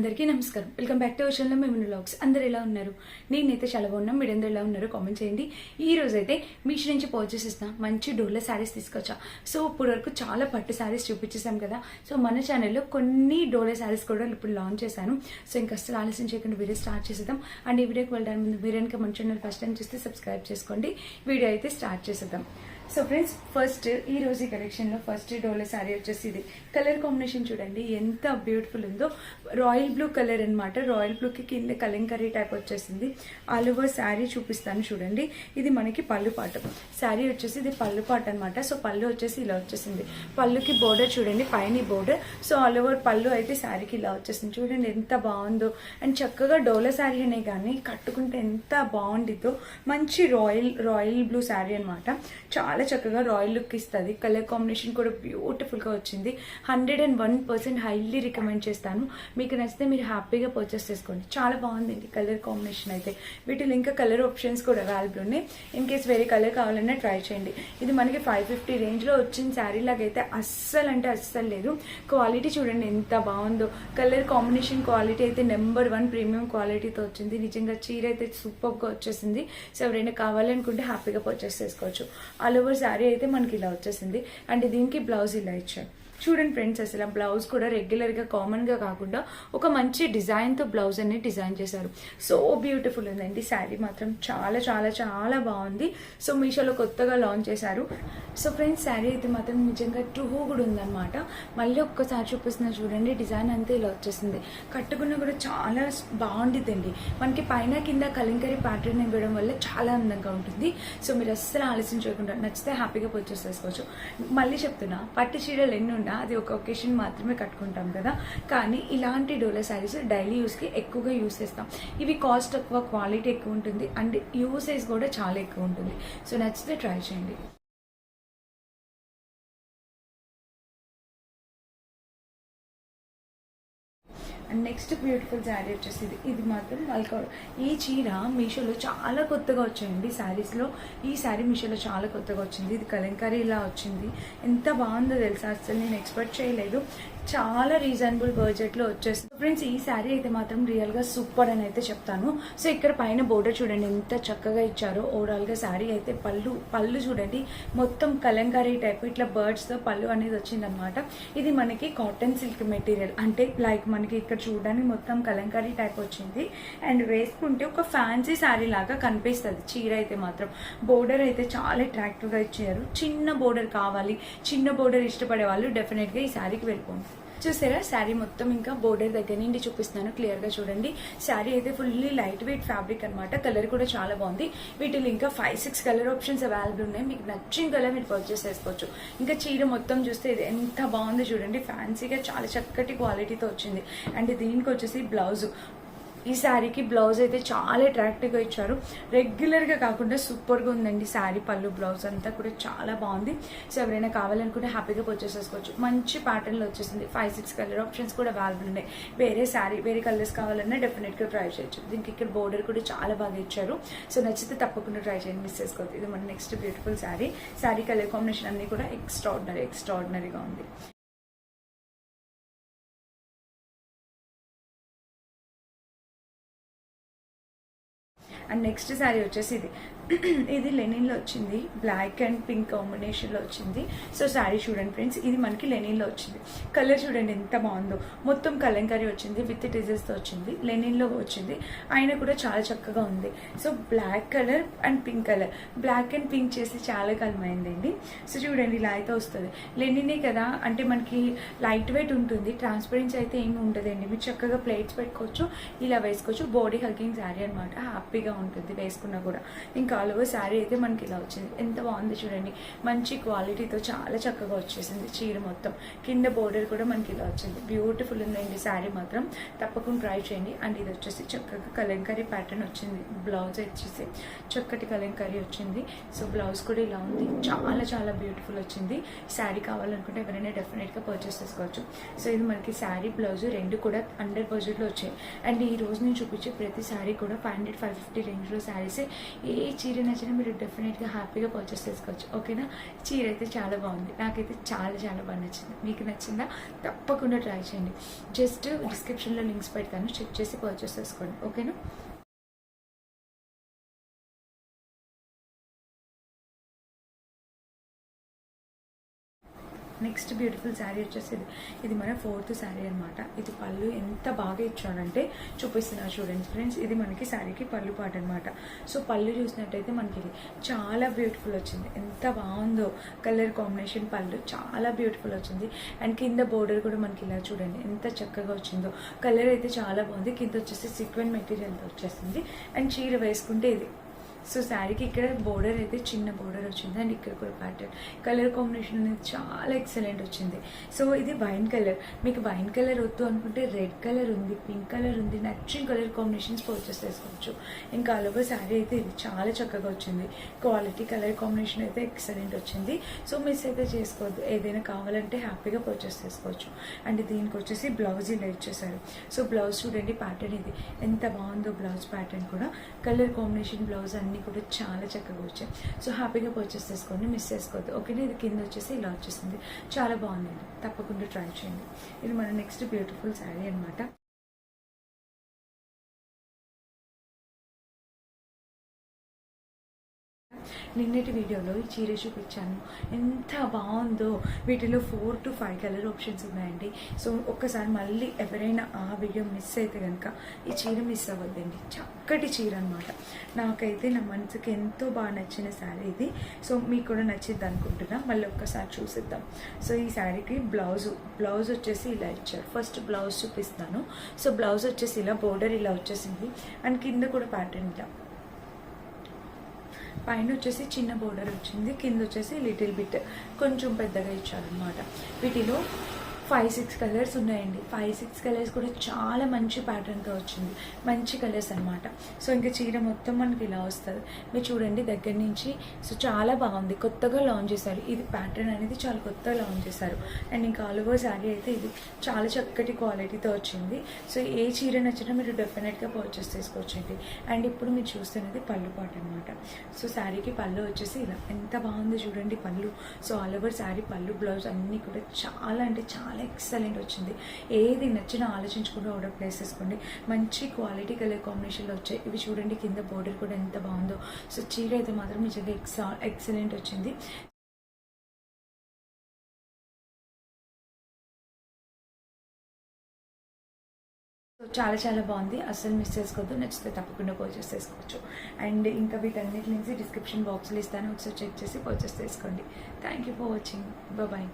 అందరికీ నమస్కారం. Welcome back to our channel మేము వ్లాగ్స్. అందరు ఎలా ఉన్నారు? నేనైతే చాలా బాగున్నాం. మీరు అందరు ఎలా ఉన్నారో కామెంట్ చేయండి. ఈ రోజు అయితే మీషో నుంచి పర్చేస్ చేసిన మంచి డోలా శారీస్ తీసుకొచ్చా. సో ఇప్పుడు వరకు చాలా పట్టు శారీస్ చూపించేసాం కదా. సో మన ఛానల్లో కొన్ని డోలా శారీస్ కూడా ఇప్పుడు లాంచ్ చేశాను. సో ఇంకా అసలు ఆలస్యం చేయకుండా వీడియో స్టార్ట్ చేసేద్దాం. అండ్ ఈ వీడియోకి వెళ్ళడానికి ముందు మీరు కనుక మన ఛానల్ ఫస్ట్ టైం చూస్తే సబ్స్క్రైబ్ చేసుకోండి. వీడియో అయితే స్టార్ట్ చేసేద్దాం. సో ఫ్రెండ్స్, ఫస్ట్ ఈ రోజు ఈ కలెక్షన్ లో ఫస్ట్ డోలా శారీ వచ్చేసి ఇది. కలర్ కాంబినేషన్ చూడండి ఎంత బ్యూటిఫుల్ ఉందో. రాయల్ బ్లూ కలర్ అనమాట. రాయల్ బ్లూ కి కింద కలంకరీ టైప్ వచ్చేసింది. ఆల్ ఓవర్ శారీ చూపిస్తాను చూడండి. ఇది మనకి పళ్ళు పాట. శారీ వచ్చేసి ఇది పళ్ళు పాట అనమాట. సో పళ్ళు వచ్చేసి ఇలా వచ్చేసింది. పళ్ళుకి బోర్డర్ చూడండి, పైన బోర్డర్. సో ఆల్ ఓవర్ పళ్ళు అయితే శారీకి ఇలా వచ్చేసింది. చూడండి ఎంత బాగుందో. అండ్ చక్కగా డోలా శారీ అనే కానీ కట్టుకుంటే ఎంత బాగుండిద్దో. మంచి రాయల్ బ్లూ శారీ అనమాట. చాలా చక్కగా రాయల్ లుక్ ఇస్తుంది. కలర్ కాంబినేషన్ కూడా బ్యూటిఫుల్ గా వచ్చింది. 101% హైలీ రికమెండ్ చేస్తాను. మీకు నచ్చితే మీరు హ్యాపీగా పర్చేస్ చేసుకోండి. చాలా బాగుందండి కలర్ కాంబినేషన్ అయితే. వీటిలో ఇంకా కలర్ ఆప్షన్స్ కూడా అవైలబుల్ ఉన్నాయి. ఇన్ కేస్ వేరే కలర్ కావాలన్నా ట్రై చేయండి. ఇది మనకి 550 రేంజ్ లో వచ్చిన శారీ లాగైతే అస్సలు అంటే అస్సలు లేదు. క్వాలిటీ చూడండి ఎంత బాగుందో. కలర్ కాంబినేషన్ క్వాలిటీ అయితే నెంబర్ 1 ప్రీమియం క్వాలిటీతో వచ్చింది. నిజంగా చీర అయితే సూపర్ గా వచ్చేసింది. సో ఎవరైనా కావాలనుకుంటే హ్యాపీగా పర్చేస్ చేసుకోవచ్చు. ఆల్ ఓవర్ శారీ అయితే మనకి ఇలా వచ్చేసింది. అండ్ దీనికి బ్లౌజ్ ఇలా ఇచ్చారు. చూడండి ఫ్రెండ్స్, అసలు బ్లౌజ్ కూడా రెగ్యులర్ గా కామన్ గా కాకుండా ఒక మంచి డిజైన్ తో బ్లౌజ్ అనేది డిజైన్ చేశారు. సో బ్యూటిఫుల్ ఉందండి. శారీ మాత్రం చాలా చాలా చాలా బాగుంది. సో మీషోలో కొత్తగా లాంచ్ చేశారు. సో ఫ్రెండ్స్, శారీ అయితే మాత్రం నిజంగా టూ కూడా ఉందన్నమాట. మళ్ళీ ఒక్కసారి చూపిస్తున్నా చూడండి. డిజైన్ అంతా ఇలా వచ్చేసింది. కట్టుకున్నా కూడా చాలా బాగుండిద్దండి. మనకి పైన కింద కలంకరీ ప్యాటర్న్ ఇవ్వడం వల్ల చాలా అందంగా ఉంటుంది. సో మీరు అస్సలు ఆలస్యం చేయకుండా నచ్చితే హ్యాపీగా పర్చేస్ చేసుకోవచ్చు. మళ్ళీ చెప్తున్నా, పట్టు చీరలు ఎన్ని ఉన్నా అది ఒక ఒకేషన్ మాత్రమే కట్టుకుంటాం కదా. కానీ ఇలాంటి డోలా శారీస్ డైలీ యూస్ కి ఎక్కువగా యూస్ చేస్తాం. ఇవి కాస్ట్ ఎక్కువ, క్వాలిటీ ఎక్కువ ఉంటుంది. అండ్ యూసేజ్ కూడా చాలా ఎక్కువ ఉంటుంది. సో నచ్చితే ట్రై చేయండి. అండ్ నెక్స్ట్ బ్యూటిఫుల్ శారీ వచ్చేసి ఇది మాత్రం ఈ చీర మీషోలో చాలా కొత్తగా వచ్చాయండి. శారీస్లో ఈ శారీ మీషోలో చాలా కొత్తగా వచ్చింది. ఇది కలంకారీ ఇలా వచ్చింది. ఎంత బాగుందో తెలుసా, అసలు నేను ఎక్స్పెక్ట్ చేయలేదు. చాలా రీజనబుల్ బడ్జెట్ లో వచ్చేస్తుంది. ఫ్రెండ్స్, ఈ శారీ అయితే మాత్రం రియల్ గా సూపర్ అని అయితే చెప్తాను. సో ఇక్కడ పైన బోర్డర్ చూడండి ఎంత చక్కగా ఇచ్చారో. ఓవరాల్ గా శారీ అయితే పళ్ళు చూడండి మొత్తం కలంకారీ టైప్ ఇట్లా బర్డ్స్ తో పళ్ళు అనేది వచ్చిందనమాట. ఇది మనకి కాటన్ సిల్క్ మెటీరియల్, అంటే లైక్ మనకి ఇక్కడ చూడడానికి మొత్తం కలంకారీ టైప్ వచ్చింది. అండ్ వేసుకుంటే ఒక ఫ్యాన్సీ శారీ లాగా కనిపిస్తుంది చీర అయితే మాత్రం. బోర్డర్ అయితే చాలా అట్రాక్టివ్ గా ఇచ్చారు. చిన్న బోర్డర్ కావాలి, చిన్న బోర్డర్ ఇష్టపడే వాళ్ళు డెఫినెట్ గా ఈ శారీకి వెళ్ళిపోండి. చూసారా, శారీ మొత్తం ఇంకా బోర్డర్ దగ్గర నుండి చూపిస్తున్నాను క్లియర్ గా చూడండి. శారీ అయితే ఫుల్లీ లైట్ వెయిట్ ఫ్యాబ్రిక్ అనమాట. కలర్ కూడా చాలా బాగుంది. వీటిలో ఇంకా 5-6 కలర్ ఆప్షన్స్ అవైలబుల్ ఉన్నాయి. మీకు నచ్చిన కలర్ మీరు పర్చేస్ చేసుకోవచ్చు. ఇంకా చీర మొత్తం చూస్తే ఇది ఎంత బాగుందో చూడండి. ఫ్యాన్సీగా చాలా చక్కటి క్వాలిటీతో వచ్చింది. అండ్ దీనికి వచ్చేసి బ్లౌజ్, ఈ శారీకి బ్లౌజ్ అయితే చాలా అట్రాక్టివ్ గా ఇచ్చారు. రెగ్యులర్ గా కాకుండా సూపర్ గా ఉందండి శారీ. పళ్ళు బ్లౌజ్ అంతా కూడా చాలా బాగుంది. సో ఎవరైనా కావాలనుకుంటే హ్యాపీగా పర్చేస్ చేసుకోవచ్చు. మంచి ప్యాటర్న్ లో వచ్చేసింది. 5-6 కలర్ ఆప్షన్స్ కూడా అవైలబుల్ ఉన్నాయి. వేరే కలర్స్ కావాలన్నా డెఫినెట్ గా ట్రై చేయొచ్చు. దీనికి ఇక్కడ బోర్డర్ కూడా చాలా బాగా ఇచ్చారు. సో నచ్చితే తప్పకుండా ట్రై చేయండి, మిస్ చేసుకోవద్దు. ఇది మన next beautiful sari. Sari colour combination అన్ని కూడా ఎక్స్ట్రాడినరీగా ఉంది. అండ్ నెక్స్ట్ శారీ వచ్చేసి ఇది లెనిన్ లో వచ్చింది. బ్లాక్ అండ్ పింక్ కాంబినేషన్ లో వచ్చింది. సో శారీ చూడండి ఫ్రెండ్స్, ఇది మనకి లెనిన్ లో వచ్చింది. కలర్ చూడండి ఎంత బాగుందో. మొత్తం కలంకారీ వచ్చింది, విత్ డిజైన్స్ తో వచ్చింది. లెనిన్ లో వచ్చింది. ఆయన కూడా చాలా చక్కగా ఉంది. So black colour and pink colour, black and pink చేసి చాలా కాలం అయిందండి. సో చూడండి ఇలా అయితే వస్తుంది. లెనినే కదా, అంటే మనకి లైట్ వెయిట్ ఉంటుంది. ట్రాన్స్పరెన్సీ అయితే ఏమి ఉండదండి. మీరు చక్కగా ప్లేట్స్ పెట్టుకోవచ్చు, ఇలా వేసుకోవచ్చు. బాడీ హగ్గింగ్ శారీ అనమాట. హ్యాపీగా ఉంటుంది వేసుకున్నా కూడా. ఇంకా ఆల్ ఓవర్ శారీ అయితే మనకి ఇలా వచ్చింది. ఎంత బాగుంది చూడండి. మంచి క్వాలిటీతో చాలా చక్కగా వచ్చేసింది చీర మొత్తం. కింద బోర్డర్ కూడా మనకి ఇలా వచ్చింది. బ్యూటిఫుల్ ఉందండి శారీ మాత్రం. తప్పకుండా ట్రై చేయండి. అండ్ ఇది వచ్చేసి చక్కగా కలంకారీ ప్యాటర్న్ వచ్చింది. బ్లౌజ్ వచ్చేసి చక్కటి కలంకారీ వచ్చింది. సో బ్లౌజ్ కూడా ఇలా ఉంది. చాలా చాలా బ్యూటిఫుల్ వచ్చింది. శారీ కావాలనుకుంటే ఎవరైనా డెఫినెట్ గా పర్చేస్ చేసుకోవచ్చు. సో ఇది మనకి శారీ బ్లౌజ్ రెండు కూడా అండర్ బడ్జెట్ లో వచ్చాయి. అండ్ ఈ రోజు నేను చూపించే ప్రతి శారీ కూడా 500-550 రేంజ్ లో శారీసే. ఏ చీర నచ్చినా మీరు డెఫినెట్గా హ్యాపీగా పర్చేస్ చేసుకోవచ్చు. ఓకేనా? చీర అయితే చాలా బాగుంది, నాకైతే చాలా చాలా బాగా నచ్చింది. మీకు నచ్చిందా? తప్పకుండా ట్రై చేయండి. జస్ట్ డిస్క్రిప్షన్లో లింక్స్ పెడతాను, చెక్ చేసి పర్చేస్ చేసుకోండి. ఓకేనా? నెక్స్ట్ బ్యూటిఫుల్ శారీ వచ్చేసి ఇది మన 4th శారీ అనమాట. ఇది పళ్ళు ఎంత బాగా ఇచ్చాడంటే చూపిస్తున్నా చూడండి ఫ్రెండ్స్. ఇది మనకి శారీకి పళ్ళు పాట అనమాట. సో పళ్ళు చూసినట్టయితే మనకి ఇది చాలా బ్యూటిఫుల్ వచ్చింది. ఎంత బాగుందో కలర్ కాంబినేషన్, పళ్ళు చాలా బ్యూటిఫుల్ వచ్చింది. అండ్ కింద బోర్డర్ కూడా మనకి ఇలా చూడండి ఎంత చక్కగా వచ్చిందో. కలర్ అయితే చాలా బాగుంది. కింద వచ్చేసి సీక్వెన్ మెటీరియల్తో వచ్చేసింది. అండ్ చీర వేసుకుంటే ఇది. సో శారీకి ఇక్కడ బోర్డర్ అయితే చిన్న బోర్డర్ వచ్చింది. అండ్ ఇక్కడ కూడా ప్యాటర్న్ కలర్ కాంబినేషన్ అనేది చాలా ఎక్సలెంట్ వచ్చింది. సో ఇది వైన్ కలర్. మీకు వైన్ కలర్ వద్దు అనుకుంటే రెడ్ కలర్ ఉంది, పింక్ కలర్ ఉంది, నచ్చిన కలర్ కాంబినేషన్స్ పర్చేస్ చేసుకోవచ్చు. ఇంకా అలాగే శారీ అయితే ఇది చాలా చక్కగా వచ్చింది. క్వాలిటీ కలర్ కాంబినేషన్ అయితే ఎక్సలెంట్ వచ్చింది. సో మిస్ అయితే చేసుకోవద్దు, ఏదైనా కావాలంటే హ్యాపీగా పర్చేస్ చేసుకోవచ్చు. అండ్ దీనికి వచ్చేసి బ్లౌజ్ ఇలా ఇచ్చేసారు. సో బ్లౌజ్ చూడండి, ప్యాటర్న్ ఇది ఎంత బాగుందో. బ్లౌజ్ ప్యాటర్న్ కూడా కలర్ కాంబినేషన్, బ్లౌజ్ అన్ని కూడా చాలా చక్కగా వచ్చాయి. సో హ్యాపీగా పర్చేస్ చేసుకోండి, మిస్ చేసుకోవద్దు. ఓకేనా? ఇది కింద వచ్చేసి ఇలా వచ్చేసింది, చాలా బాగుందండి. తప్పకుండా ట్రై చేయండి. ఇది మన నెక్స్ట్ బ్యూటిఫుల్ శారీ అనమాట. నిన్నటి వీడియోలో ఈ చీర చూపించాను, ఎంత బాగుందో. వీటిలో 4 to 5 కలర్ ఆప్షన్స్ ఉన్నాయండి. సో ఒక్కసారి మళ్ళీ ఎవరైనా ఆ వీడియో మిస్ అయితే కనుక ఈ చీర మిస్ అవ్వద్దండి. చక్కటి చీర అనమాట. నాకైతే నా మనసుకి ఎంతో బాగా నచ్చిన శారీ ఇది. సో మీకు కూడా నచ్చింది అనుకుంటున్నా. మళ్ళీ ఒక్కసారి చూసిద్దాం. సో ఈ శారీకి బ్లౌజ్ వచ్చేసి ఇలా ఇచ్చారు. ఫస్ట్ బ్లౌజ్ చూపిస్తాను. సో బ్లౌజ్ వచ్చేసి ఇలా బోర్డర్ ఇలా వచ్చేసింది. అండ్ కింద కూడా ప్యాటర్న్ ఇలా, పైన వచ్చేసి చిన్న బోర్డర్ వచ్చింది, కింద వచ్చేసి లిటిల్ బిట్ కొంచెం పెద్దగా ఇచ్చారనమాట. వీటిలో 5-6 కలర్స్ ఉన్నాయండి. 5-6 కలర్స్ కూడా చాలా మంచి ప్యాటర్న్తో వచ్చింది, మంచి కలర్స్ అనమాట. సో ఇంకా చీర మొత్తం మనకి ఇలా వస్తుంది. మీరు చూడండి దగ్గర నుంచి. సో చాలా బాగుంది, కొత్తగా లాంచ్ చేశారు. ఇది ప్యాటర్న్ అనేది చాలా కొత్తగా లాంచ్ చేశారు. అండ్ ఇంకా ఆల్ ఓవర్ శారీ అయితే ఇది చాలా చక్కటి క్వాలిటీతో వచ్చింది. సో ఏ చీర నచ్చినా మీరు డెఫినెట్గా పర్చేస్ చేసుకోవచ్చండి. అండ్ ఇప్పుడు మీరు చూస్తున్నది పళ్ళు పాట అనమాట. సో శారీకి పళ్ళు వచ్చేసి ఇలా ఎంత బాగుందో చూడండి పళ్ళు. సో ఆల్ ఓవర్ శారీ పళ్ళు, బ్లౌజ్ అన్నీ కూడా చాలా అంటే చాలా ఎక్సలెంట్ వచ్చింది. ఏది నచ్చినా ఆలోచించకుండా ఆర్డర్ ప్లేస్ చేసుకోండి. మంచి క్వాలిటీ కలర్ కాంబినేషన్లో వచ్చాయి. ఇవి చూడండి కింద బోర్డర్ కూడా ఎంత బాగుందో. సో చీర అయితే మాత్రం నిజంగా ఎక్సలెంట్ వచ్చింది. సో చాలా చాలా బాగుంది, అస్సలు మిస్ చేసుకోవద్దు. నచ్చితే తప్పకుండా పర్చేస్ చేసుకోవచ్చు. అండ్ ఇంకా వీటన్నిటి నుంచి డిస్క్రిప్షన్ బాక్స్లో ఇస్తాను, ఒకసారి చెక్ చేసి పర్చేస్ చేసుకోండి. Thank you for watching. Bye.